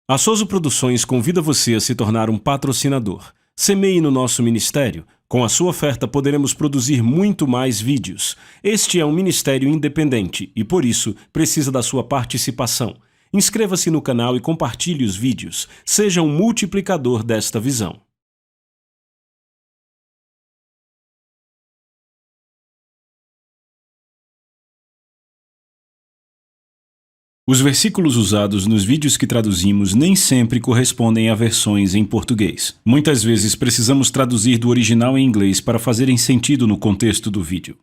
A Souza Produções convida você a se tornar um patrocinador. Semeie no nosso ministério. Com a sua oferta poderemos produzir muito mais vídeos. Este é um ministério independente e, por isso, precisa da sua participação. Inscreva-se no canal e compartilhe os vídeos. Seja um multiplicador desta visão. Os versículos usados nos vídeos que traduzimos nem sempre correspondem a versões em português. Muitas vezes precisamos traduzir do original em inglês para fazerem sentido no contexto do vídeo.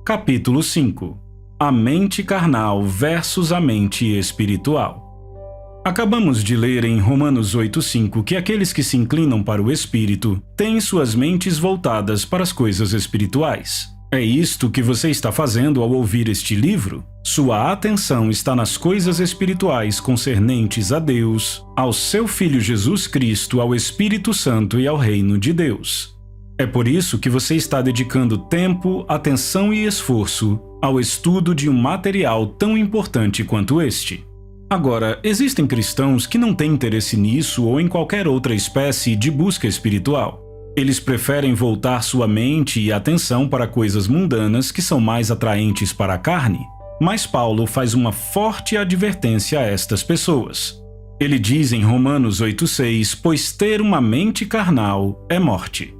Capítulo 5. A mente carnal versus a mente espiritual. Acabamos de ler em Romanos 8:5 que aqueles que se inclinam para o espírito têm suas mentes voltadas para as coisas espirituais. É isto que você está fazendo ao ouvir este livro? Sua atenção está nas coisas espirituais concernentes a Deus, ao seu Filho Jesus Cristo, ao Espírito Santo e ao Reino de Deus. É por isso que você está dedicando tempo, atenção e esforço ao estudo de um material tão importante quanto este. Agora, existem cristãos que não têm interesse nisso ou em qualquer outra espécie de busca espiritual. Eles preferem voltar sua mente e atenção para coisas mundanas que são mais atraentes para a carne. Mas Paulo faz uma forte advertência a estas pessoas. Ele diz em Romanos 8:6, pois ter uma mente carnal é morte.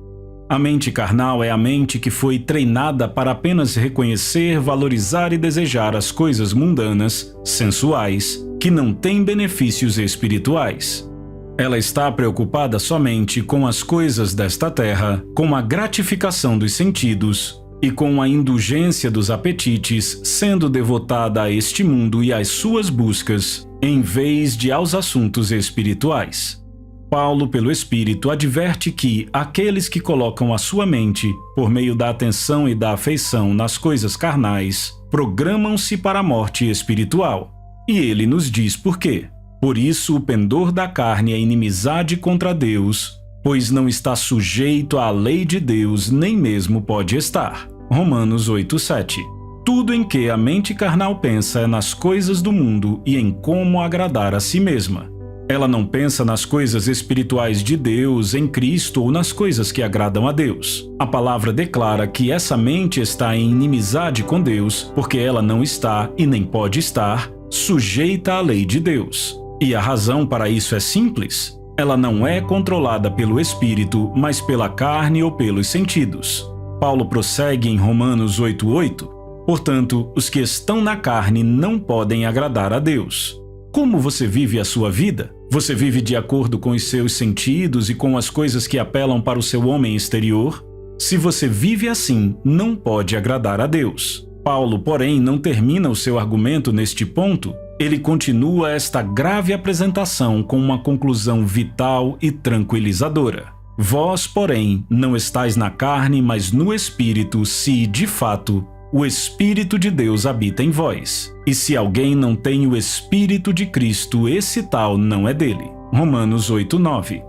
A mente carnal é a mente que foi treinada para apenas reconhecer, valorizar e desejar as coisas mundanas, sensuais, que não têm benefícios espirituais. Ela está preocupada somente com as coisas desta terra, com a gratificação dos sentidos e com a indulgência dos apetites, sendo devotada a este mundo e às suas buscas, em vez de aos assuntos espirituais. Paulo, pelo Espírito, adverte que aqueles que colocam a sua mente, por meio da atenção e da afeição nas coisas carnais, programam-se para a morte espiritual. E ele nos diz por quê. Por isso, o pendor da carne é inimizade contra Deus, pois não está sujeito à lei de Deus, nem mesmo pode estar. Romanos 8:7. Tudo em que a mente carnal pensa é nas coisas do mundo e em como agradar a si mesma. Ela não pensa nas coisas espirituais de Deus, em Cristo ou nas coisas que agradam a Deus. A palavra declara que essa mente está em inimizade com Deus, porque ela não está, e nem pode estar, sujeita à lei de Deus. E a razão para isso é simples. Ela não é controlada pelo Espírito, mas pela carne ou pelos sentidos. Paulo prossegue em Romanos 8:8. Portanto, os que estão na carne não podem agradar a Deus. Como você vive a sua vida? Você vive de acordo com os seus sentidos e com as coisas que apelam para o seu homem exterior? Se você vive assim, não pode agradar a Deus. Paulo, porém, não termina o seu argumento neste ponto. Ele continua esta grave apresentação com uma conclusão vital e tranquilizadora. Vós, porém, não estáis na carne, mas no Espírito, se, de fato, o Espírito de Deus habita em vós. E se alguém não tem o Espírito de Cristo, esse tal não é dele. Romanos 8:9.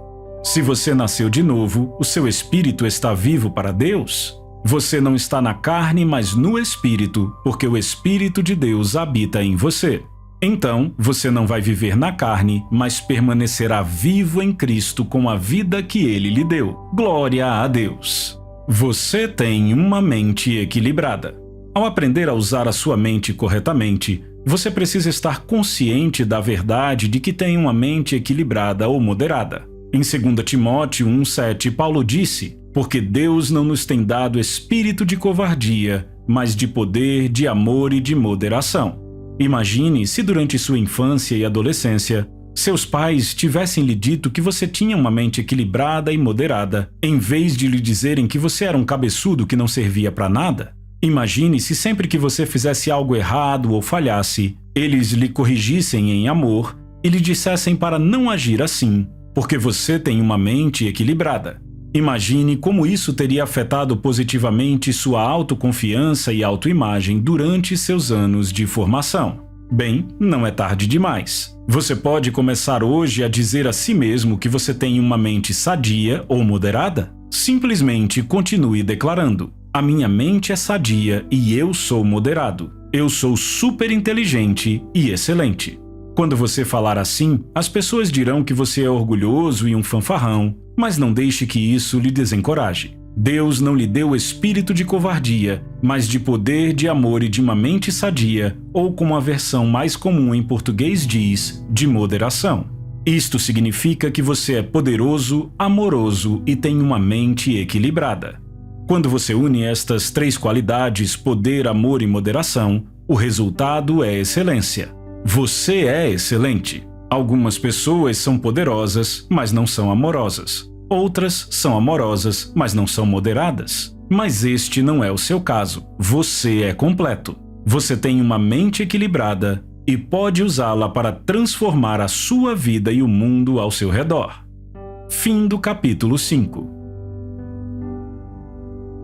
Se você nasceu de novo, o seu espírito está vivo para Deus? Você não está na carne, mas no Espírito, porque o Espírito de Deus habita em você. Então, você não vai viver na carne, mas permanecerá vivo em Cristo com a vida que Ele lhe deu. Glória a Deus! Você tem uma mente equilibrada. Ao aprender a usar a sua mente corretamente, você precisa estar consciente da verdade de que tem uma mente equilibrada ou moderada. Em 2 Timóteo 1:7, Paulo disse, porque Deus não nos tem dado espírito de covardia, mas de poder, de amor e de moderação. Imagine se durante sua infância e adolescência, seus pais tivessem lhe dito que você tinha uma mente equilibrada e moderada, em vez de lhe dizerem que você era um cabeçudo que não servia para nada. Imagine se sempre que você fizesse algo errado ou falhasse, eles lhe corrigissem em amor e lhe dissessem para não agir assim, porque você tem uma mente equilibrada. Imagine como isso teria afetado positivamente sua autoconfiança e autoimagem durante seus anos de formação. Bem, não é tarde demais. Você pode começar hoje a dizer a si mesmo que você tem uma mente sadia ou moderada? Simplesmente continue declarando: a minha mente é sadia e eu sou moderado. Eu sou super inteligente e excelente. Quando você falar assim, as pessoas dirão que você é orgulhoso e um fanfarrão, mas não deixe que isso lhe desencoraje. Deus não lhe deu espírito de covardia, mas de poder, de amor e de uma mente sadia, ou como a versão mais comum em português diz, de moderação. Isto significa que você é poderoso, amoroso e tem uma mente equilibrada. Quando você une estas três qualidades, poder, amor e moderação, o resultado é excelência. Você é excelente. Algumas pessoas são poderosas, mas não são amorosas. Outras são amorosas, mas não são moderadas. Mas este não é o seu caso. Você é completo. Você tem uma mente equilibrada e pode usá-la para transformar a sua vida e o mundo ao seu redor. Fim do capítulo 5.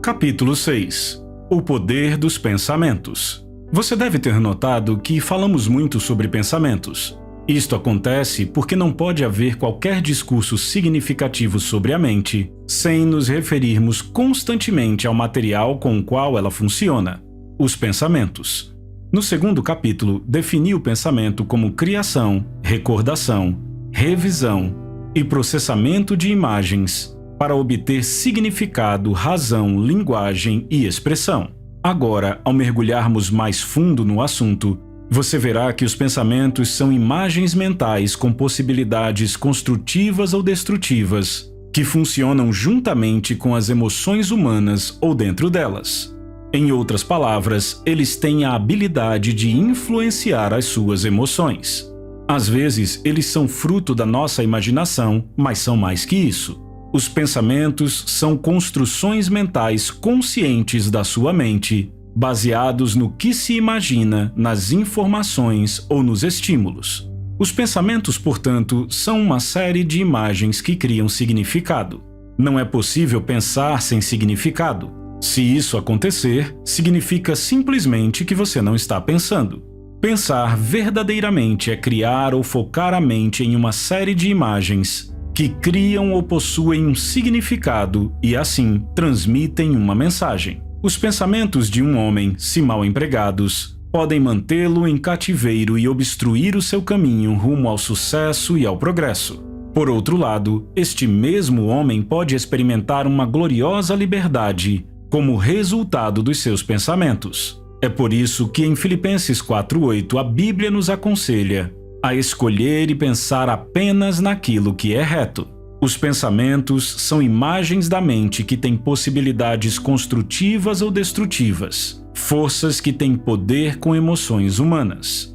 Capítulo 6. O poder dos pensamentos. Você deve ter notado que falamos muito sobre pensamentos. Isto acontece porque não pode haver qualquer discurso significativo sobre a mente sem nos referirmos constantemente ao material com o qual ela funciona, os pensamentos. No segundo capítulo, defini o pensamento como criação, recordação, revisão e processamento de imagens para obter significado, razão, linguagem e expressão. Agora, ao mergulharmos mais fundo no assunto, você verá que os pensamentos são imagens mentais com possibilidades construtivas ou destrutivas, que funcionam juntamente com as emoções humanas ou dentro delas. Em outras palavras, eles têm a habilidade de influenciar as suas emoções. Às vezes, eles são fruto da nossa imaginação, mas são mais que isso. Os pensamentos são construções mentais conscientes da sua mente, baseados no que se imagina, nas informações ou nos estímulos. Os pensamentos, portanto, são uma série de imagens que criam significado. Não é possível pensar sem significado. Se isso acontecer, significa simplesmente que você não está pensando. Pensar verdadeiramente é criar ou focar a mente em uma série de imagens que criam ou possuem um significado e, assim, transmitem uma mensagem. Os pensamentos de um homem, se mal empregados, podem mantê-lo em cativeiro e obstruir o seu caminho rumo ao sucesso e ao progresso. Por outro lado, este mesmo homem pode experimentar uma gloriosa liberdade como resultado dos seus pensamentos. É por isso que em Filipenses 4:8 a Bíblia nos aconselha a escolher e pensar apenas naquilo que é reto. Os pensamentos são imagens da mente que têm possibilidades construtivas ou destrutivas, forças que têm poder com emoções humanas.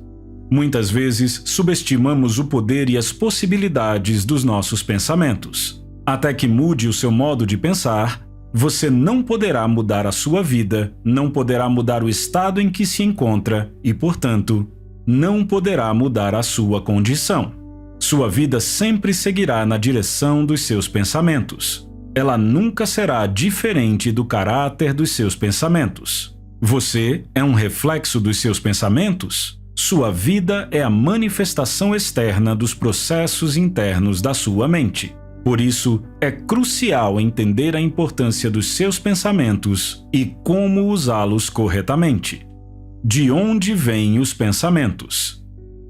Muitas vezes subestimamos o poder e as possibilidades dos nossos pensamentos. Até que mude o seu modo de pensar, você não poderá mudar a sua vida, não poderá mudar o estado em que se encontra e, portanto, não poderá mudar a sua condição. Sua vida sempre seguirá na direção dos seus pensamentos. Ela nunca será diferente do caráter dos seus pensamentos. Você é um reflexo dos seus pensamentos? Sua vida é a manifestação externa dos processos internos da sua mente. Por isso, é crucial entender a importância dos seus pensamentos e como usá-los corretamente. De onde vêm os pensamentos?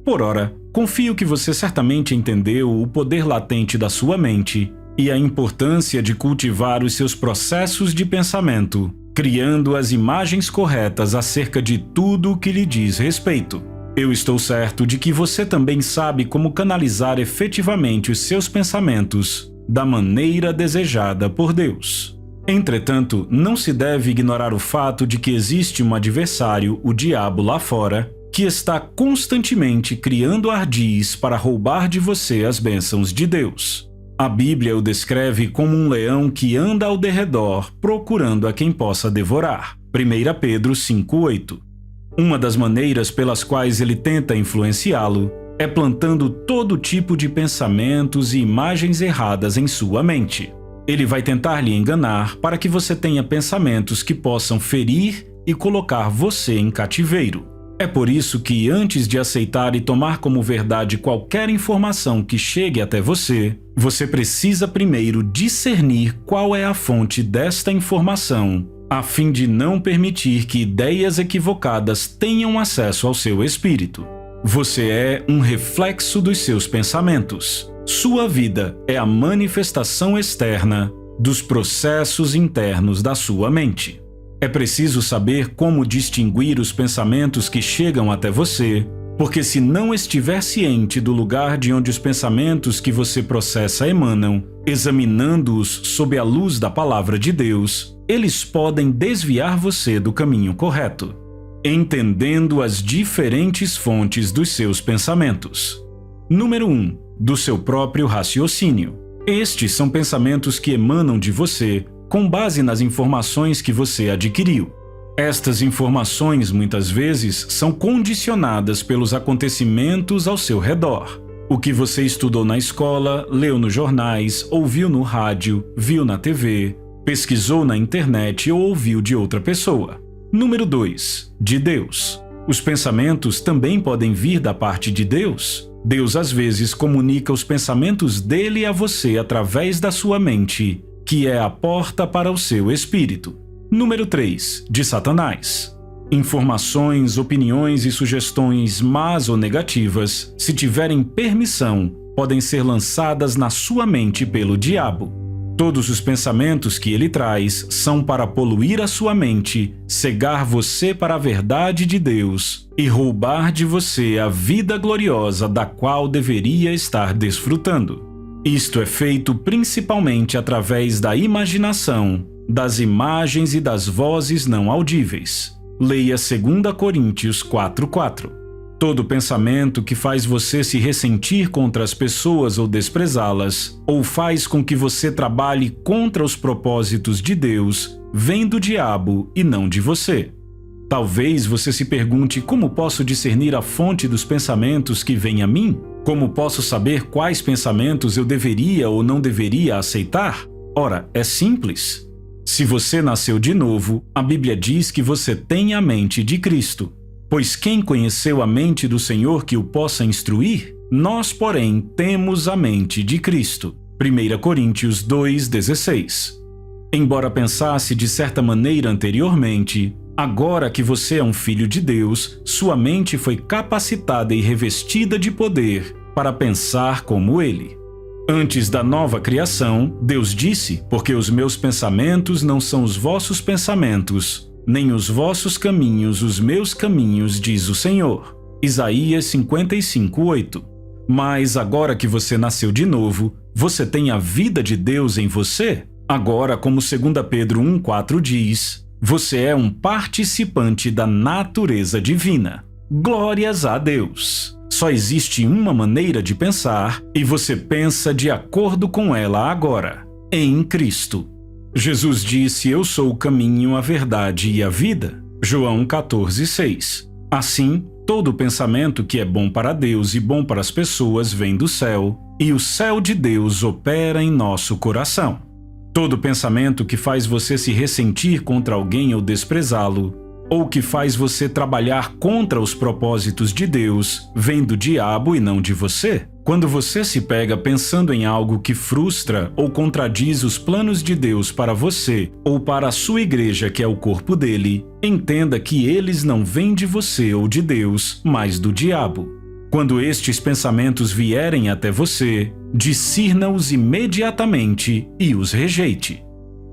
Por ora, confio que você certamente entendeu o poder latente da sua mente e a importância de cultivar os seus processos de pensamento, criando as imagens corretas acerca de tudo o que lhe diz respeito. Eu estou certo de que você também sabe como canalizar efetivamente os seus pensamentos da maneira desejada por Deus. Entretanto, não se deve ignorar o fato de que existe um adversário, o diabo lá fora, que está constantemente criando ardis para roubar de você as bênçãos de Deus. A Bíblia o descreve como um leão que anda ao derredor procurando a quem possa devorar. 1 Pedro 5:8. Uma das maneiras pelas quais ele tenta influenciá-lo é plantando todo tipo de pensamentos e imagens erradas em sua mente. Ele vai tentar lhe enganar para que você tenha pensamentos que possam ferir e colocar você em cativeiro. É por isso que, antes de aceitar e tomar como verdade qualquer informação que chegue até você, você precisa primeiro discernir qual é a fonte desta informação a fim de não permitir que ideias equivocadas tenham acesso ao seu espírito. Você é um reflexo dos seus pensamentos. Sua vida é a manifestação externa dos processos internos da sua mente. É preciso saber como distinguir os pensamentos que chegam até você, porque se não estiver ciente do lugar de onde os pensamentos que você processa emanam, examinando-os sob a luz da palavra de Deus, eles podem desviar você do caminho correto. Entendendo as diferentes fontes dos seus pensamentos. Número 1. Do seu próprio raciocínio. Estes são pensamentos que emanam de você com base nas informações que você adquiriu. Estas informações, muitas vezes, são condicionadas pelos acontecimentos ao seu redor. O que você estudou na escola, leu nos jornais, ouviu no rádio, viu na TV, pesquisou na internet ou ouviu de outra pessoa. Número 2. De Deus. Os pensamentos também podem vir da parte de Deus. Deus às vezes comunica os pensamentos dele a você através da sua mente, que é a porta para o seu espírito. Número 3. De Satanás. Informações, opiniões e sugestões más ou negativas, se tiverem permissão, podem ser lançadas na sua mente pelo diabo. Todos os pensamentos que ele traz são para poluir a sua mente, cegar você para a verdade de Deus e roubar de você a vida gloriosa da qual deveria estar desfrutando. Isto é feito principalmente através da imaginação, das imagens e das vozes não audíveis. Leia 2 Coríntios 4:4. Todo pensamento que faz você se ressentir contra as pessoas ou desprezá-las, ou faz com que você trabalhe contra os propósitos de Deus, vem do diabo e não de você. Talvez você se pergunte como posso discernir a fonte dos pensamentos que vêm a mim? Como posso saber quais pensamentos eu deveria ou não deveria aceitar? Ora, é simples. Se você nasceu de novo, a Bíblia diz que você tem a mente de Cristo. Pois quem conheceu a mente do Senhor que o possa instruir? Nós, porém, temos a mente de Cristo. 1 Coríntios 2:16. Embora pensasse de certa maneira anteriormente, agora que você é um filho de Deus, sua mente foi capacitada e revestida de poder para pensar como Ele. Antes da nova criação, Deus disse: porque os meus pensamentos não são os vossos pensamentos, nem os vossos caminhos os meus caminhos, diz o Senhor. Isaías 55:8. Mas agora que você nasceu de novo, você tem a vida de Deus em você? Agora, como 2 Pedro 1:4 diz, você é um participante da natureza divina. Glórias a Deus! Só existe uma maneira de pensar e você pensa de acordo com ela agora, em Cristo. Jesus disse: eu sou o caminho, a verdade e a vida. João 14:6. Assim, todo pensamento que é bom para Deus e bom para as pessoas vem do céu, e o céu de Deus opera em nosso coração. Todo pensamento que faz você se ressentir contra alguém ou desprezá-lo, ou que faz você trabalhar contra os propósitos de Deus, vem do diabo e não de você. Quando você se pega pensando em algo que frustra ou contradiz os planos de Deus para você ou para a sua igreja, que é o corpo dele, entenda que eles não vêm de você ou de Deus, mas do diabo. Quando estes pensamentos vierem até você, discirna-os imediatamente e os rejeite.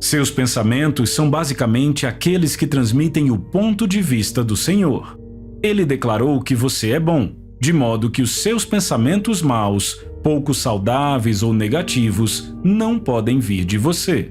Seus pensamentos são basicamente aqueles que transmitem o ponto de vista do Senhor. Ele declarou que você é bom, de modo que os seus pensamentos maus, pouco saudáveis ou negativos, não podem vir de você.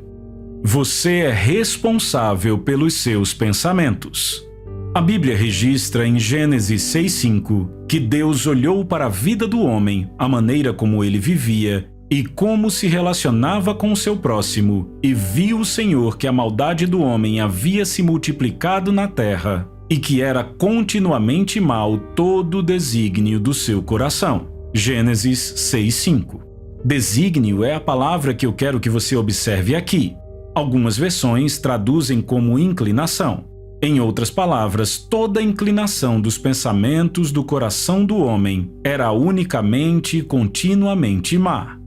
Você é responsável pelos seus pensamentos. A Bíblia registra em Gênesis 6:5 que Deus olhou para a vida do homem, a maneira como ele vivia e como se relacionava com o seu próximo, e viu o Senhor que a maldade do homem havia se multiplicado na terra e que era continuamente mau todo o desígnio do seu coração. Gênesis 6:5. Desígnio é a palavra que eu quero que você observe aqui. Algumas versões traduzem como inclinação. Em outras palavras, toda a inclinação dos pensamentos do coração do homem era unicamente e continuamente má.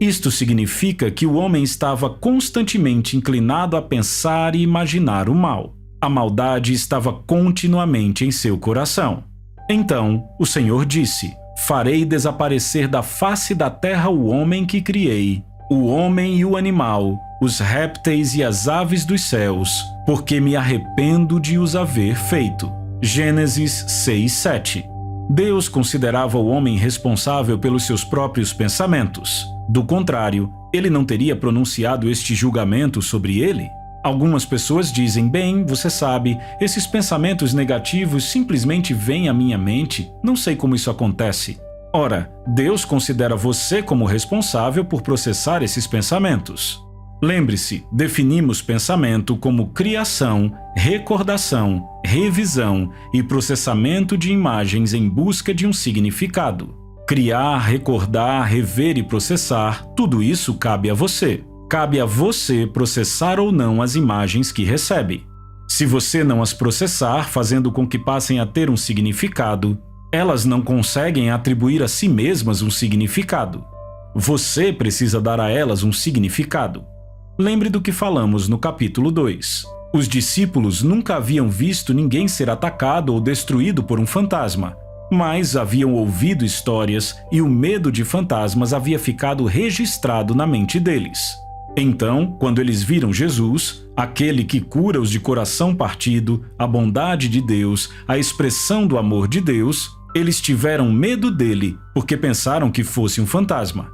Isto significa que o homem estava constantemente inclinado a pensar e imaginar o mal. A maldade estava continuamente em seu coração. Então, o Senhor disse: farei desaparecer da face da terra o homem que criei, o homem e o animal, os répteis e as aves dos céus, porque me arrependo de os haver feito. Gênesis 6:7. Deus considerava o homem responsável pelos seus próprios pensamentos. Do contrário, ele não teria pronunciado este julgamento sobre ele? Algumas pessoas dizem: bem, você sabe, esses pensamentos negativos simplesmente vêm à minha mente, não sei como isso acontece. Ora, Deus considera você como responsável por processar esses pensamentos. Lembre-se, definimos pensamento como criação, recordação, revisão e processamento de imagens em busca de um significado. Criar, recordar, rever e processar, tudo isso cabe a você. Cabe a você processar ou não as imagens que recebe. Se você não as processar, fazendo com que passem a ter um significado, elas não conseguem atribuir a si mesmas um significado. Você precisa dar a elas um significado. Lembre do que falamos no capítulo 2. Os discípulos nunca haviam visto ninguém ser atacado ou destruído por um fantasma, mas haviam ouvido histórias e o medo de fantasmas havia ficado registrado na mente deles. Então, quando eles viram Jesus, aquele que cura os de coração partido, a bondade de Deus, a expressão do amor de Deus, eles tiveram medo dele, porque pensaram que fosse um fantasma.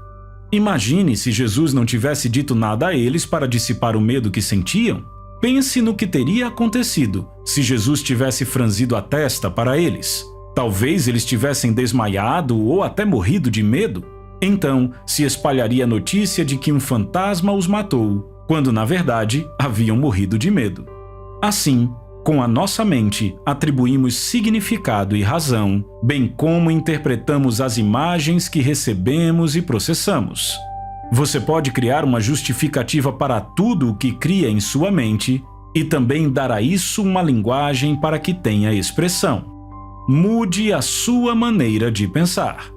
Imagine se Jesus não tivesse dito nada a eles para dissipar o medo que sentiam. Pense no que teria acontecido se Jesus tivesse franzido a testa para eles. Talvez eles tivessem desmaiado ou até morrido de medo. Então, se espalharia a notícia de que um fantasma os matou, quando na verdade haviam morrido de medo. Assim, com a nossa mente, atribuímos significado e razão, bem como interpretamos as imagens que recebemos e processamos. Você pode criar uma justificativa para tudo o que cria em sua mente e também dar a isso uma linguagem para que tenha expressão. Mude a sua maneira de pensar.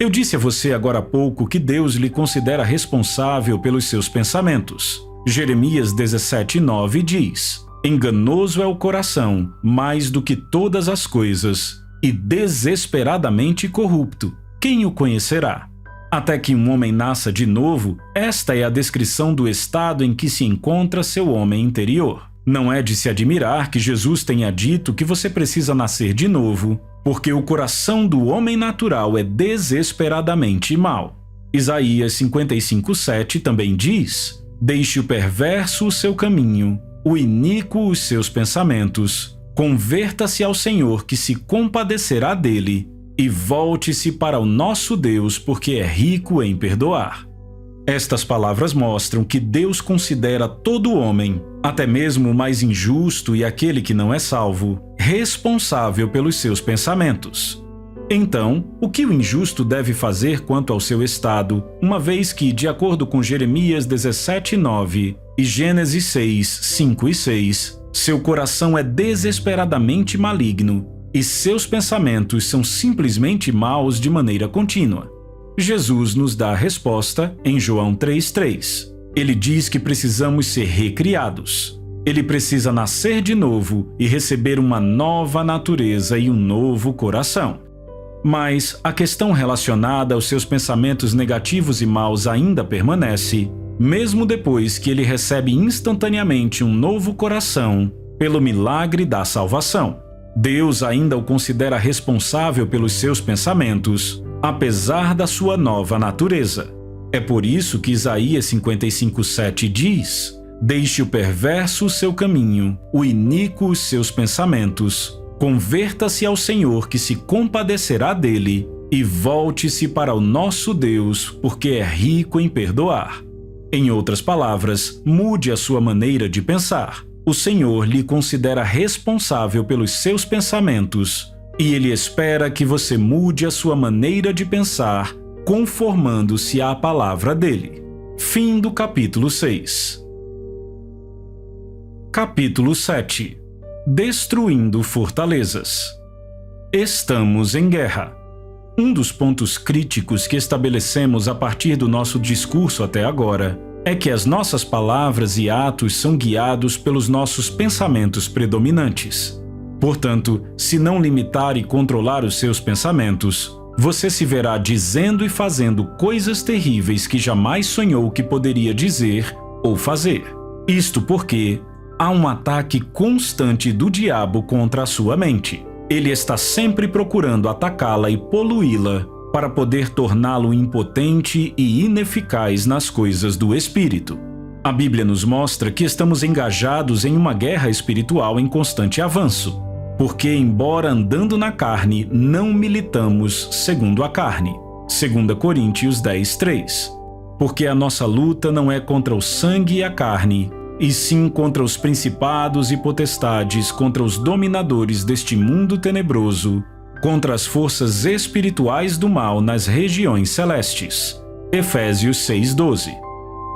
Eu disse a você agora há pouco que Deus lhe considera responsável pelos seus pensamentos. Jeremias 17:9 diz: enganoso é o coração, mais do que todas as coisas, e desesperadamente corrupto. Quem o conhecerá? Até que um homem nasça de novo, esta é a descrição do estado em que se encontra seu homem interior. Não é de se admirar que Jesus tenha dito que você precisa nascer de novo, porque o coração do homem natural é desesperadamente mau. Isaías 55:7 também diz: deixe o perverso o seu caminho, o iníquo os seus pensamentos, converta-se ao Senhor que se compadecerá dele, e volte-se para o nosso Deus, porque é rico em perdoar. Estas palavras mostram que Deus considera todo homem, até mesmo o mais injusto e aquele que não é salvo, responsável pelos seus pensamentos. Então, o que o injusto deve fazer quanto ao seu estado, uma vez que, de acordo com Jeremias 17:9 e Gênesis 6:5 e 6, seu coração é desesperadamente maligno e seus pensamentos são simplesmente maus de maneira contínua? Jesus nos dá a resposta em João 3:3. Ele diz que precisamos ser recriados. Ele precisa nascer de novo e receber uma nova natureza e um novo coração. Mas a questão relacionada aos seus pensamentos negativos e maus ainda permanece, mesmo depois que ele recebe instantaneamente um novo coração pelo milagre da salvação. Deus ainda o considera responsável pelos seus pensamentos, apesar da sua nova natureza. É por isso que Isaías 55:7 diz: deixe o perverso o seu caminho, o iníquo os seus pensamentos, converta-se ao Senhor que se compadecerá dele, e volte-se para o nosso Deus, porque é rico em perdoar. Em outras palavras, mude a sua maneira de pensar. O Senhor lhe considera responsável pelos seus pensamentos, e Ele espera que você mude a sua maneira de pensar, conformando-se à palavra dele. Fim do capítulo 6. Capítulo 7. Destruindo fortalezas. Estamos em guerra. Um dos pontos críticos que estabelecemos a partir do nosso discurso até agora é que as nossas palavras e atos são guiados pelos nossos pensamentos predominantes. Portanto, se não limitar e controlar os seus pensamentos, você se verá dizendo e fazendo coisas terríveis que jamais sonhou que poderia dizer ou fazer. Isto porque há um ataque constante do diabo contra a sua mente. Ele está sempre procurando atacá-la e poluí-la para poder torná-lo impotente e ineficaz nas coisas do espírito. A Bíblia nos mostra que estamos engajados em uma guerra espiritual em constante avanço, porque, embora andando na carne, não militamos segundo a carne. 2 Coríntios 10:3. Porque a nossa luta não é contra o sangue e a carne, e sim contra os principados e potestades, contra os dominadores deste mundo tenebroso, contra as forças espirituais do mal nas regiões celestes. Efésios 6:12.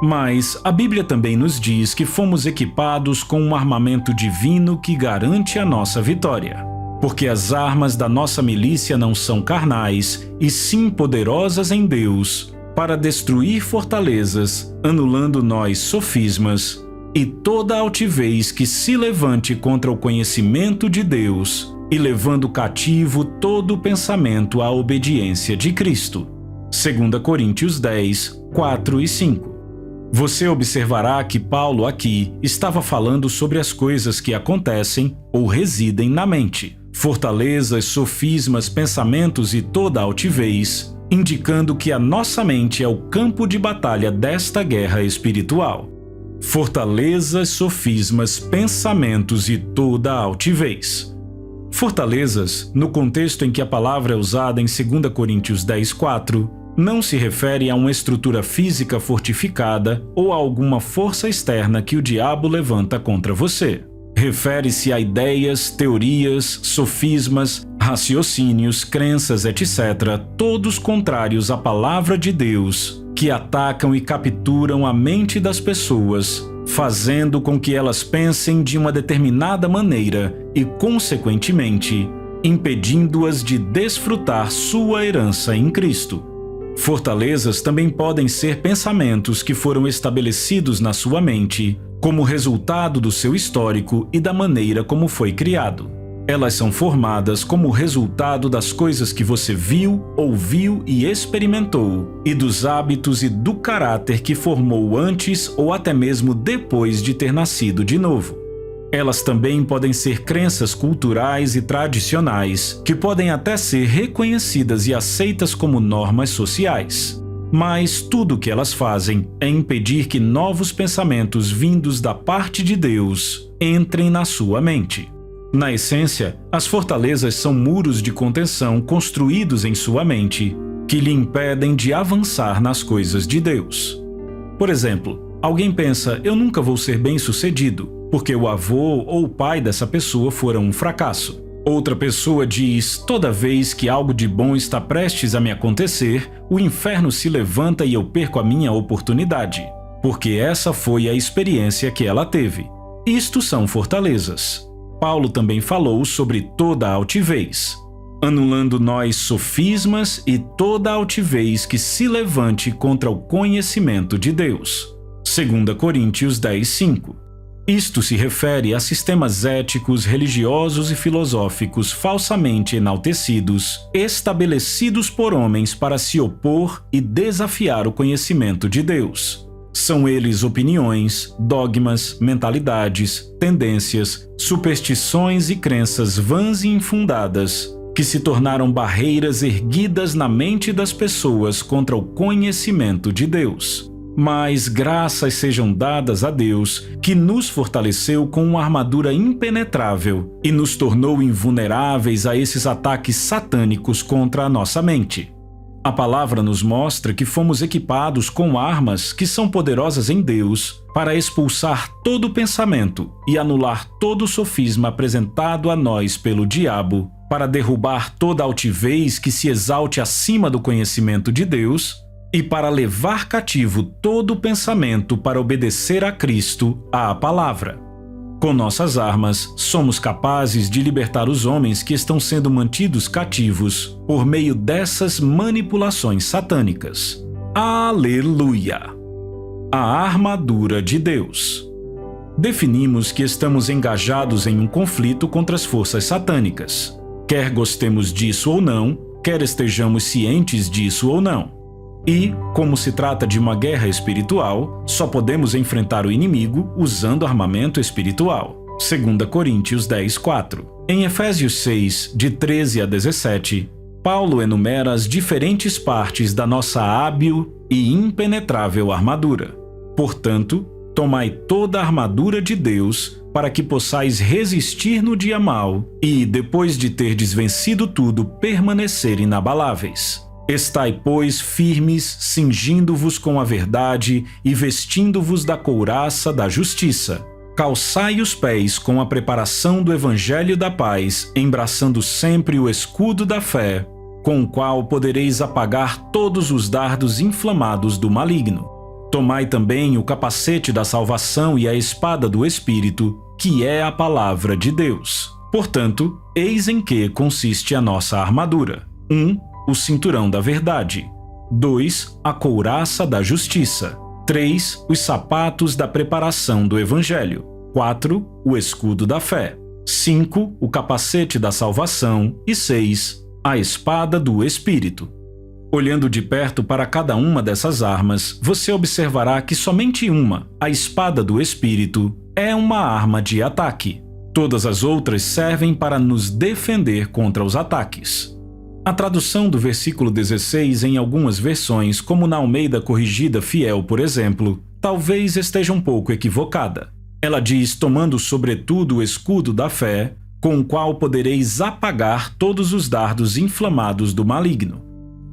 Mas a Bíblia também nos diz que fomos equipados com um armamento divino que garante a nossa vitória. Porque as armas da nossa milícia não são carnais, e sim poderosas em Deus, para destruir fortalezas, anulando nós sofismas, e toda altivez que se levante contra o conhecimento de Deus, e levando cativo todo pensamento à obediência de Cristo. 2 Coríntios 10, 4 e 5. Você observará que Paulo aqui estava falando sobre as coisas que acontecem ou residem na mente. Fortalezas, sofismas, pensamentos e toda altivez, indicando que a nossa mente é o campo de batalha desta guerra espiritual. Fortalezas, sofismas, pensamentos e toda altivez. Fortalezas, no contexto em que a palavra é usada em 2 Coríntios 10:4, não se refere a uma estrutura física fortificada ou a alguma força externa que o diabo levanta contra você. Refere-se a ideias, teorias, sofismas, raciocínios, crenças, etc., todos contrários à palavra de Deus, que atacam e capturam a mente das pessoas, fazendo com que elas pensem de uma determinada maneira e, consequentemente, impedindo-as de desfrutar sua herança em Cristo. Fortalezas também podem ser pensamentos que foram estabelecidos na sua mente como resultado do seu histórico e da maneira como foi criado. Elas são formadas como resultado das coisas que você viu, ouviu e experimentou, e dos hábitos e do caráter que formou antes ou até mesmo depois de ter nascido de novo. Elas também podem ser crenças culturais e tradicionais, que podem até ser reconhecidas e aceitas como normas sociais. Mas tudo o que elas fazem é impedir que novos pensamentos vindos da parte de Deus entrem na sua mente. Na essência, as fortalezas são muros de contenção construídos em sua mente, que lhe impedem de avançar nas coisas de Deus. Por exemplo, alguém pensa, eu nunca vou ser bem-sucedido, porque o avô ou o pai dessa pessoa foram um fracasso. Outra pessoa diz, toda vez que algo de bom está prestes a me acontecer, o inferno se levanta e eu perco a minha oportunidade, porque essa foi a experiência que ela teve. Isto são fortalezas. Paulo também falou sobre toda a altivez, anulando nós sofismas e toda a altivez que se levante contra o conhecimento de Deus. 2 Coríntios 10:5. Isto se refere a sistemas éticos, religiosos e filosóficos falsamente enaltecidos, estabelecidos por homens para se opor e desafiar o conhecimento de Deus. São eles opiniões, dogmas, mentalidades, tendências, superstições e crenças vãs e infundadas, que se tornaram barreiras erguidas na mente das pessoas contra o conhecimento de Deus. Mas graças sejam dadas a Deus, que nos fortaleceu com uma armadura impenetrável e nos tornou invulneráveis a esses ataques satânicos contra a nossa mente. A palavra nos mostra que fomos equipados com armas que são poderosas em Deus para expulsar todo pensamento e anular todo sofisma apresentado a nós pelo diabo, para derrubar toda altivez que se exalte acima do conhecimento de Deus e para levar cativo todo pensamento para obedecer a Cristo, à palavra. Com nossas armas, somos capazes de libertar os homens que estão sendo mantidos cativos por meio dessas manipulações satânicas. Aleluia! A armadura de Deus. Definimos que estamos engajados em um conflito contra as forças satânicas. Quer gostemos disso ou não, quer estejamos cientes disso ou não. E, como se trata de uma guerra espiritual, só podemos enfrentar o inimigo usando armamento espiritual. 2 Coríntios 10:4. Em Efésios 6, de 13 a 17, Paulo enumera as diferentes partes da nossa hábil e impenetrável armadura. Portanto, tomai toda a armadura de Deus para que possais resistir no dia mau e, depois de terdes vencido tudo, permanecer inabaláveis. Estai, pois, firmes, cingindo-vos com a verdade e vestindo-vos da couraça da justiça. Calçai os pés com a preparação do evangelho da paz, embraçando sempre o escudo da fé, com o qual podereis apagar todos os dardos inflamados do maligno. Tomai também o capacete da salvação e a espada do Espírito, que é a palavra de Deus. Portanto, eis em que consiste a nossa armadura. 1. O cinturão da verdade. 2. A couraça da justiça. 3. Os sapatos da preparação do Evangelho. 4. O escudo da fé. 5. O capacete da salvação. E 6. A espada do Espírito. Olhando de perto para cada uma dessas armas, você observará que somente uma, a espada do Espírito, é uma arma de ataque. Todas as outras servem para nos defender contra os ataques. A tradução do versículo 16 em algumas versões, como na Almeida Corrigida Fiel, por exemplo, talvez esteja um pouco equivocada. Ela diz: tomando sobretudo o escudo da fé, com o qual podereis apagar todos os dardos inflamados do maligno.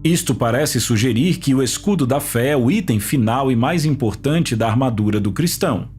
Isto parece sugerir que o escudo da fé é o item final e mais importante da armadura do cristão.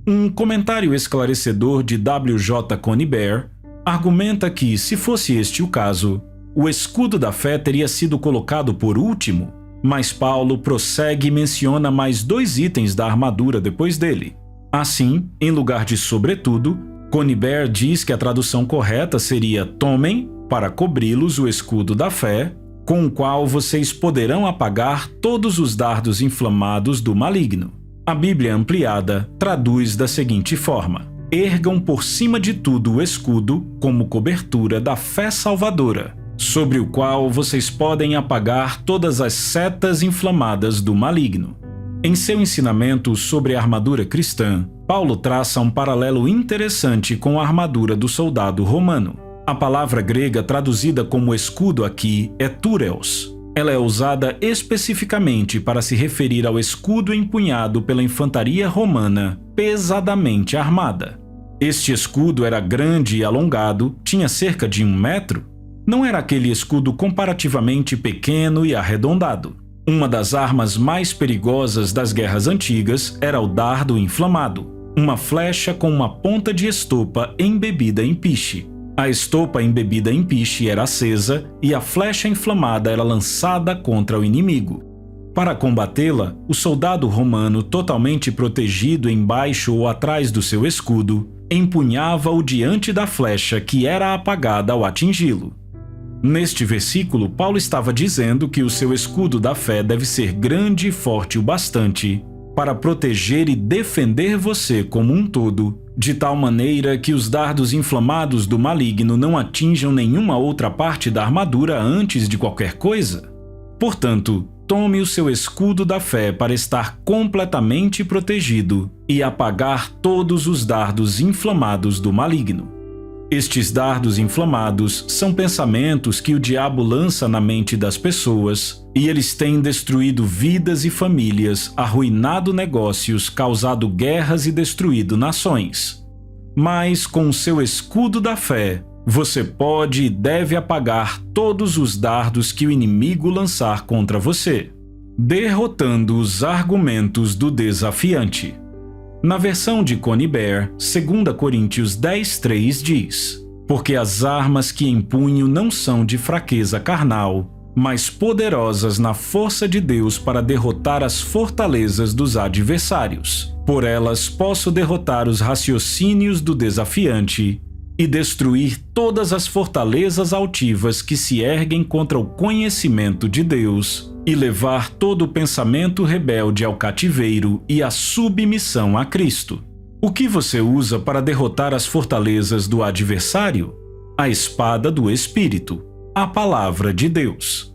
Um comentário esclarecedor de W.J. Conybeare argumenta que, se fosse este o caso, o escudo da fé teria sido colocado por último, mas Paulo prossegue e menciona mais 2 itens da armadura depois dele. Assim, em lugar de sobretudo, Conybeare diz que a tradução correta seria: tomem, para cobri-los, o escudo da fé, com o qual vocês poderão apagar todos os dardos inflamados do maligno. A Bíblia Ampliada traduz da seguinte forma: ergam por cima de tudo o escudo como cobertura da fé salvadora, sobre o qual vocês podem apagar todas as setas inflamadas do maligno. Em seu ensinamento sobre a armadura cristã, Paulo traça um paralelo interessante com a armadura do soldado romano. A palavra grega traduzida como escudo aqui é túreos. Ela é usada especificamente para se referir ao escudo empunhado pela infantaria romana, pesadamente armada. Este escudo era grande e alongado, tinha cerca de 1 metro. Não era aquele escudo comparativamente pequeno e arredondado. Uma das armas mais perigosas das guerras antigas era o dardo inflamado, uma flecha com uma ponta de estopa embebida em piche. A estopa embebida em piche era acesa e a flecha inflamada era lançada contra o inimigo. Para combatê-la, o soldado romano, totalmente protegido embaixo ou atrás do seu escudo, empunhava-o diante da flecha que era apagada ao atingi-lo. Neste versículo, Paulo estava dizendo que o seu escudo da fé deve ser grande e forte o bastante para proteger e defender você como um todo, de tal maneira que os dardos inflamados do maligno não atinjam nenhuma outra parte da armadura antes de qualquer coisa. Portanto, tome o seu escudo da fé para estar completamente protegido e apagar todos os dardos inflamados do maligno. Estes dardos inflamados são pensamentos que o diabo lança na mente das pessoas, e eles têm destruído vidas e famílias, arruinado negócios, causado guerras e destruído nações. Mas com o seu escudo da fé, você pode e deve apagar todos os dardos que o inimigo lançar contra você, derrotando os argumentos do desafiante. Na versão de Conybeare, 2 Coríntios 10:3 diz: porque as armas que empunho não são de fraqueza carnal, mas poderosas na força de Deus para derrotar as fortalezas dos adversários. Por elas posso derrotar os raciocínios do desafiante e destruir todas as fortalezas altivas que se erguem contra o conhecimento de Deus, e levar todo o pensamento rebelde ao cativeiro e à submissão a Cristo. O que você usa para derrotar as fortalezas do adversário? A espada do Espírito, a palavra de Deus.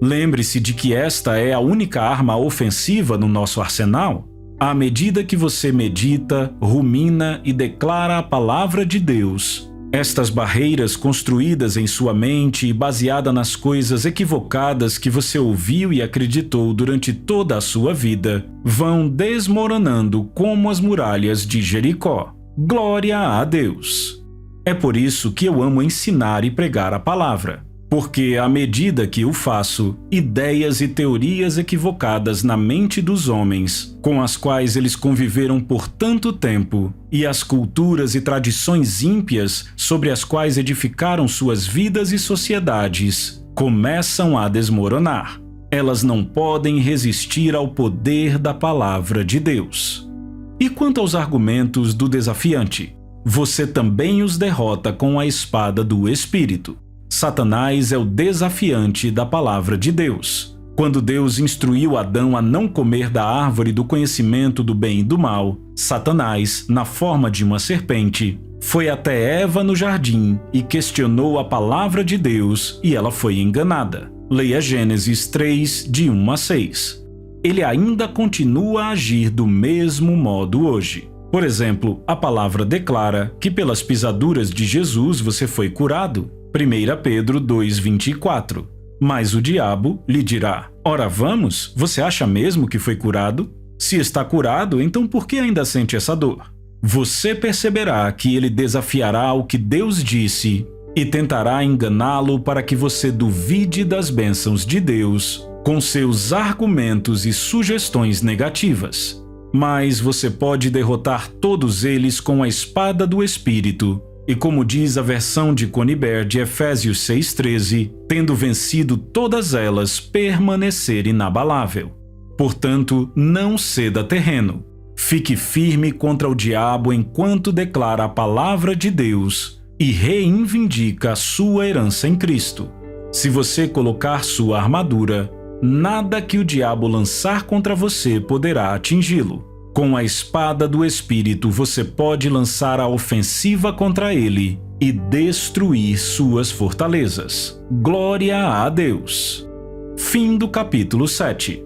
Lembre-se de que esta é a única arma ofensiva no nosso arsenal. À medida que você medita, rumina e declara a palavra de Deus, estas barreiras construídas em sua mente e baseadas nas coisas equivocadas que você ouviu e acreditou durante toda a sua vida, vão desmoronando como as muralhas de Jericó. Glória a Deus! É por isso que eu amo ensinar e pregar a palavra. Porque, à medida que o faço, ideias e teorias equivocadas na mente dos homens, com as quais eles conviveram por tanto tempo, e as culturas e tradições ímpias sobre as quais edificaram suas vidas e sociedades, começam a desmoronar. Elas não podem resistir ao poder da palavra de Deus. E quanto aos argumentos do desafiante, você também os derrota com a espada do Espírito. Satanás é o desafiante da palavra de Deus. Quando Deus instruiu Adão a não comer da árvore do conhecimento do bem e do mal, Satanás, na forma de uma serpente, foi até Eva no jardim e questionou a palavra de Deus, e ela foi enganada. Leia Gênesis 3, de 1 a 6. Ele ainda continua a agir do mesmo modo hoje. Por exemplo, a palavra declara que pelas pisaduras de Jesus você foi curado. 1 Pedro 2,24. Mas o diabo lhe dirá: ora vamos, você acha mesmo que foi curado? Se está curado, então por que ainda sente essa dor? Você perceberá que ele desafiará o que Deus disse e tentará enganá-lo para que você duvide das bênçãos de Deus com seus argumentos e sugestões negativas. Mas você pode derrotar todos eles com a espada do Espírito. E como diz a versão de Coniber de Efésios 6,13, tendo vencido todas elas, permanecer inabalável. Portanto, não ceda terreno. Fique firme contra o diabo enquanto declara a palavra de Deus e reivindica a sua herança em Cristo. Se você colocar sua armadura, nada que o diabo lançar contra você poderá atingi-lo. Com a espada do Espírito você pode lançar a ofensiva contra ele e destruir suas fortalezas. Glória a Deus! Fim do capítulo 7.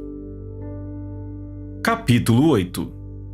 Capítulo 8.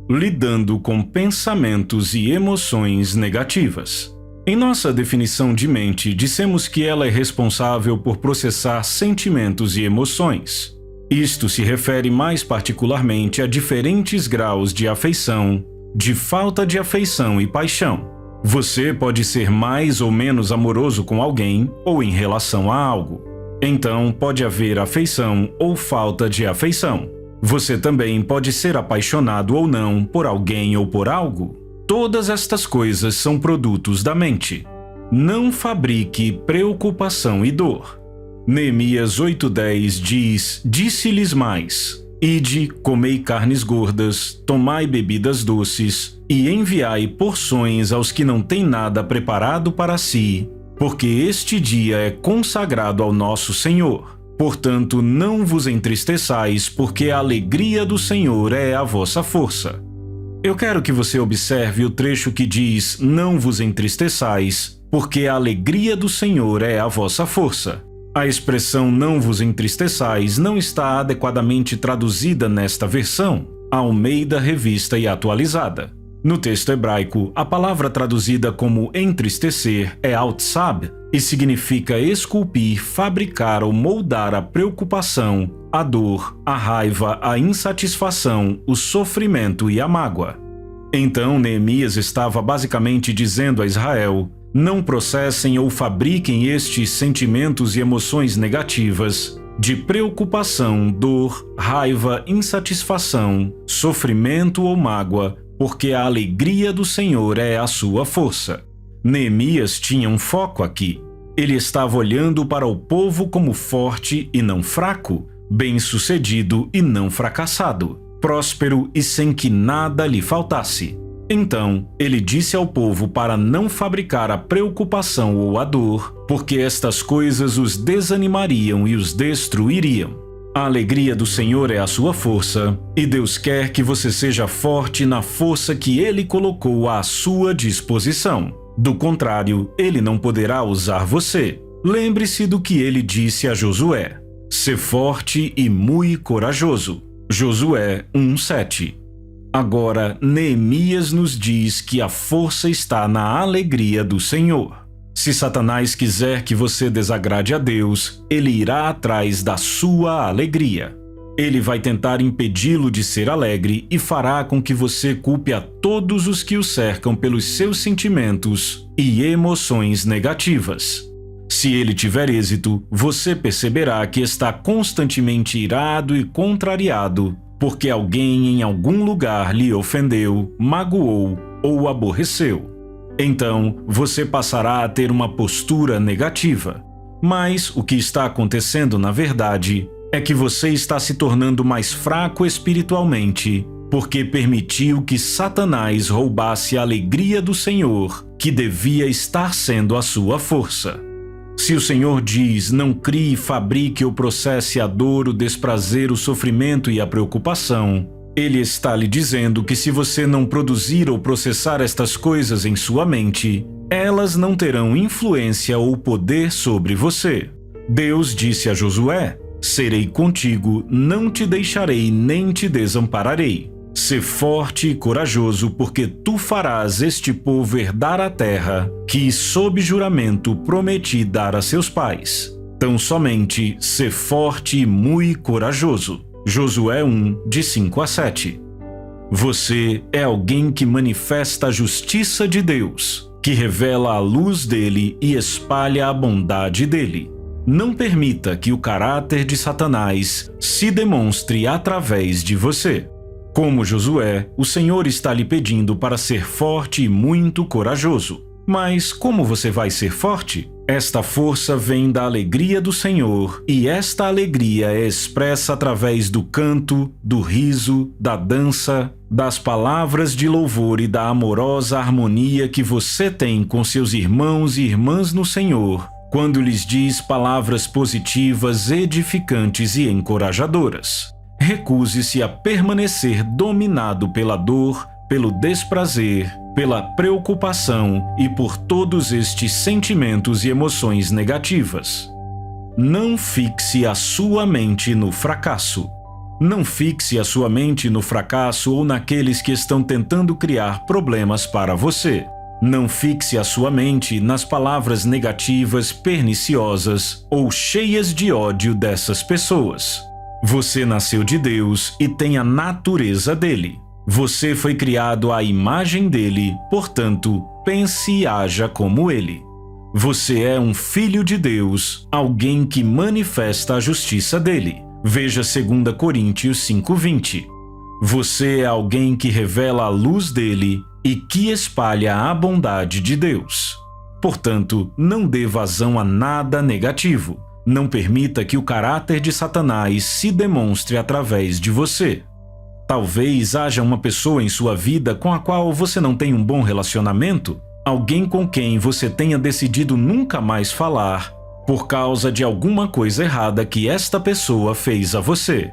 Lidando com pensamentos e emoções negativas. Em nossa definição de mente, dissemos que ela é responsável por processar sentimentos e emoções. Isto se refere mais particularmente a diferentes graus de afeição, de falta de afeição e paixão. Você pode ser mais ou menos amoroso com alguém ou em relação a algo. Então, pode haver afeição ou falta de afeição. Você também pode ser apaixonado ou não por alguém ou por algo. Todas estas coisas são produtos da mente. Não fabrique preocupação e dor. Neemias 8:10 diz: Disse-lhes mais: Ide, comei carnes gordas, tomai bebidas doces, e enviai porções aos que não têm nada preparado para si, porque este dia é consagrado ao nosso Senhor. Portanto, não vos entristeçais, porque a alegria do Senhor é a vossa força. Eu quero que você observe o trecho que diz: Não vos entristeçais, porque a alegria do Senhor é a vossa força. A expressão não vos entristeçais não está adequadamente traduzida nesta versão, Almeida Revista e Atualizada. No texto hebraico, a palavra traduzida como entristecer é altsab e significa esculpir, fabricar ou moldar a preocupação, a dor, a raiva, a insatisfação, o sofrimento e a mágoa. Então Neemias estava basicamente dizendo a Israel: não processem ou fabriquem estes sentimentos e emoções negativas de preocupação, dor, raiva, insatisfação, sofrimento ou mágoa, porque a alegria do Senhor é a sua força. Neemias tinha um foco aqui. Ele estava olhando para o povo como forte e não fraco, bem-sucedido e não fracassado, próspero e sem que nada lhe faltasse. Então, ele disse ao povo para não fabricar a preocupação ou a dor, porque estas coisas os desanimariam e os destruiriam. A alegria do Senhor é a sua força, e Deus quer que você seja forte na força que Ele colocou à sua disposição. Do contrário, Ele não poderá usar você. Lembre-se do que Ele disse a Josué: "Sê forte e muito corajoso." Josué 1:7. Agora, Neemias nos diz que a força está na alegria do Senhor. Se Satanás quiser que você desagrade a Deus, ele irá atrás da sua alegria. Ele vai tentar impedi-lo de ser alegre e fará com que você culpe a todos os que o cercam pelos seus sentimentos e emoções negativas. Se ele tiver êxito, você perceberá que está constantemente irado e contrariado, porque alguém em algum lugar lhe ofendeu, magoou ou aborreceu. Então, você passará a ter uma postura negativa. Mas o que está acontecendo, na verdade, é que você está se tornando mais fraco espiritualmente, porque permitiu que Satanás roubasse a alegria do Senhor, que devia estar sendo a sua força. Se o Senhor diz: não crie, fabrique ou processe a dor, o desprazer, o sofrimento e a preocupação, Ele está lhe dizendo que se você não produzir ou processar estas coisas em sua mente, elas não terão influência ou poder sobre você. Deus disse a Josué: "Serei contigo, não te deixarei nem te desampararei. Sê forte e corajoso, porque tu farás este povo herdar a terra que, sob juramento, prometi dar a seus pais. Tão somente sê forte e muito corajoso." Josué 1, de 5-7. Você é alguém que manifesta a justiça de Deus, que revela a luz dele e espalha a bondade dele. Não permita que o caráter de Satanás se demonstre através de você. Como Josué, o Senhor está lhe pedindo para ser forte e muito corajoso. Mas como você vai ser forte? Esta força vem da alegria do Senhor, e esta alegria é expressa através do canto, do riso, da dança, das palavras de louvor e da amorosa harmonia que você tem com seus irmãos e irmãs no Senhor, quando lhes diz palavras positivas, edificantes e encorajadoras. Recuse-se a permanecer dominado pela dor, pelo desprazer, pela preocupação e por todos estes sentimentos e emoções negativas. Não fixe a sua mente no fracasso. Não fixe a sua mente no fracasso ou naqueles que estão tentando criar problemas para você. Não fixe a sua mente nas palavras negativas, perniciosas ou cheias de ódio dessas pessoas. Você nasceu de Deus e tem a natureza dele. Você foi criado à imagem dele, portanto, pense e haja como ele. Você é um filho de Deus, alguém que manifesta a justiça dele. Veja 2 Coríntios 5:20. Você é alguém que revela a luz dele e que espalha a bondade de Deus. Portanto, não dê vazão a nada negativo. Não permita que o caráter de Satanás se demonstre através de você. Talvez haja uma pessoa em sua vida com a qual você não tem um bom relacionamento, alguém com quem você tenha decidido nunca mais falar, por causa de alguma coisa errada que esta pessoa fez a você.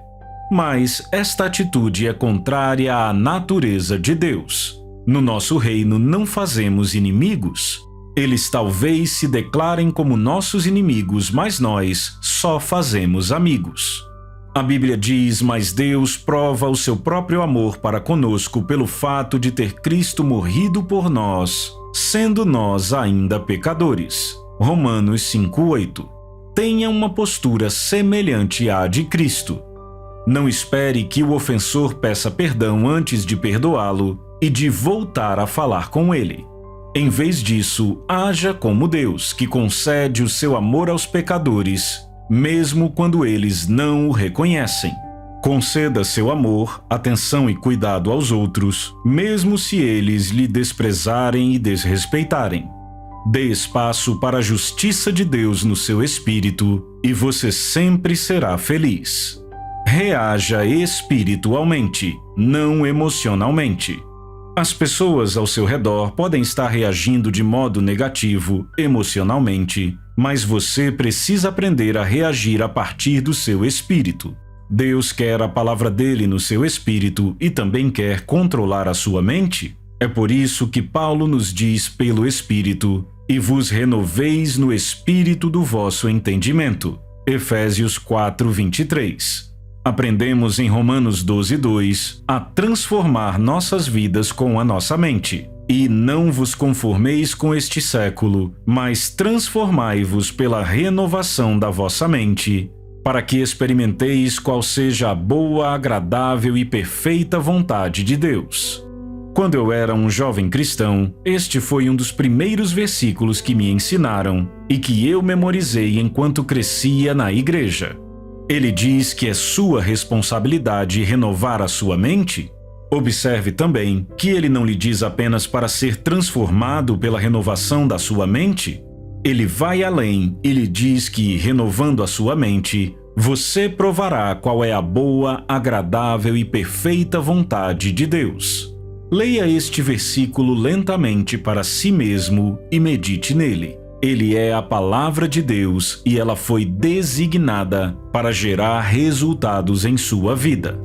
Mas esta atitude é contrária à natureza de Deus. No nosso reino não fazemos inimigos. Eles talvez se declarem como nossos inimigos, mas nós só fazemos amigos. A Bíblia diz: mas Deus prova o seu próprio amor para conosco pelo fato de ter Cristo morrido por nós, sendo nós ainda pecadores. Romanos 5:8. Tenha uma postura semelhante à de Cristo. Não espere que o ofensor peça perdão antes de perdoá-lo e de voltar a falar com ele. Em vez disso, haja como Deus, que concede o seu amor aos pecadores, mesmo quando eles não o reconhecem. Conceda seu amor, atenção e cuidado aos outros, mesmo se eles lhe desprezarem e desrespeitarem. Dê espaço para a justiça de Deus no seu espírito e você sempre será feliz. Reaja espiritualmente, não emocionalmente. As pessoas ao seu redor podem estar reagindo de modo negativo, emocionalmente, mas você precisa aprender a reagir a partir do seu espírito. Deus quer a palavra dele no seu espírito e também quer controlar a sua mente. É por isso que Paulo nos diz pelo Espírito: e vos renoveis no espírito do vosso entendimento. Efésios 4:23. Aprendemos em Romanos 12:2 a transformar nossas vidas com a nossa mente. E não vos conformeis com este século, mas transformai-vos pela renovação da vossa mente, para que experimenteis qual seja a boa, agradável e perfeita vontade de Deus. Quando eu era um jovem cristão, este foi um dos primeiros versículos que me ensinaram e que eu memorizei enquanto crescia na igreja. Ele diz que é sua responsabilidade renovar a sua mente. Observe também que ele não lhe diz apenas para ser transformado pela renovação da sua mente. Ele vai além e lhe diz que, renovando a sua mente, você provará qual é a boa, agradável e perfeita vontade de Deus. Leia este versículo lentamente para si mesmo e medite nele. Ele é a palavra de Deus e ela foi designada para gerar resultados em sua vida.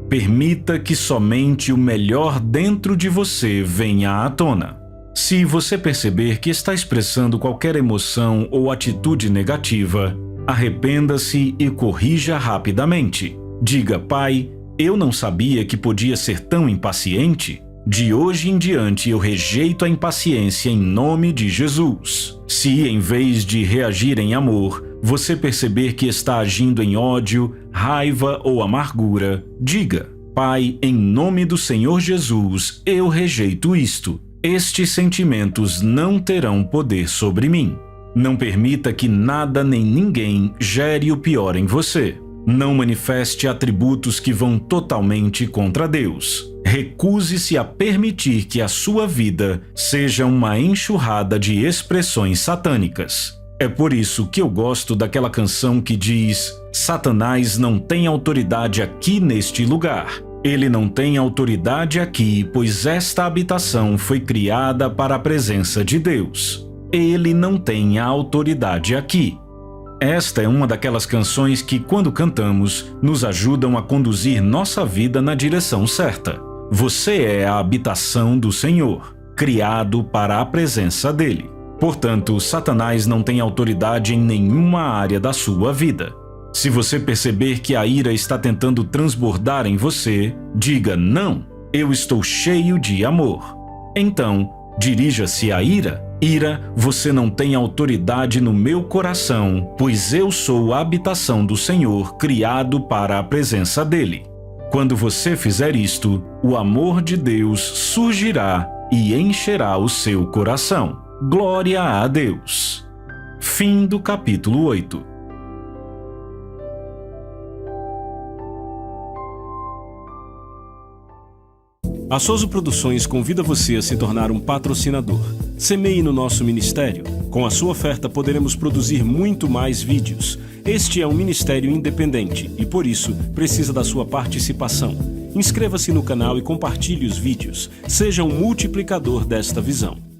Permita que somente o melhor dentro de você venha à tona. Se você perceber que está expressando qualquer emoção ou atitude negativa, arrependa-se e corrija rapidamente. Diga: Pai, eu não sabia que podia ser tão impaciente. De hoje em diante eu rejeito a impaciência em nome de Jesus. Se, em vez de reagir em amor, você perceber que está agindo em ódio, raiva ou amargura, diga: Pai, em nome do Senhor Jesus, eu rejeito isto. Estes sentimentos não terão poder sobre mim. Não permita que nada nem ninguém gere o pior em você. Não manifeste atributos que vão totalmente contra Deus. Recuse-se a permitir que a sua vida seja uma enxurrada de expressões satânicas. É por isso que eu gosto daquela canção que diz: Satanás não tem autoridade aqui neste lugar. Ele não tem autoridade aqui, pois esta habitação foi criada para a presença de Deus. Ele não tem a autoridade aqui. Esta é uma daquelas canções que, quando cantamos, nos ajudam a conduzir nossa vida na direção certa. Você é a habitação do Senhor, criado para a presença dele. Portanto, Satanás não tem autoridade em nenhuma área da sua vida. Se você perceber que a ira está tentando transbordar em você, diga: não, eu estou cheio de amor. Então, dirija-se à ira. Ira, você não tem autoridade no meu coração, pois eu sou a habitação do Senhor, criado para a presença dele. Quando você fizer isto, o amor de Deus surgirá e encherá o seu coração. Glória a Deus. Fim do capítulo 8. A Soso Produções convida você a se tornar um patrocinador. Semeie no nosso ministério. Com a sua oferta poderemos produzir muito mais vídeos. Este é um ministério independente e, por isso, precisa da sua participação. Inscreva-se no canal e compartilhe os vídeos. Seja um multiplicador desta visão.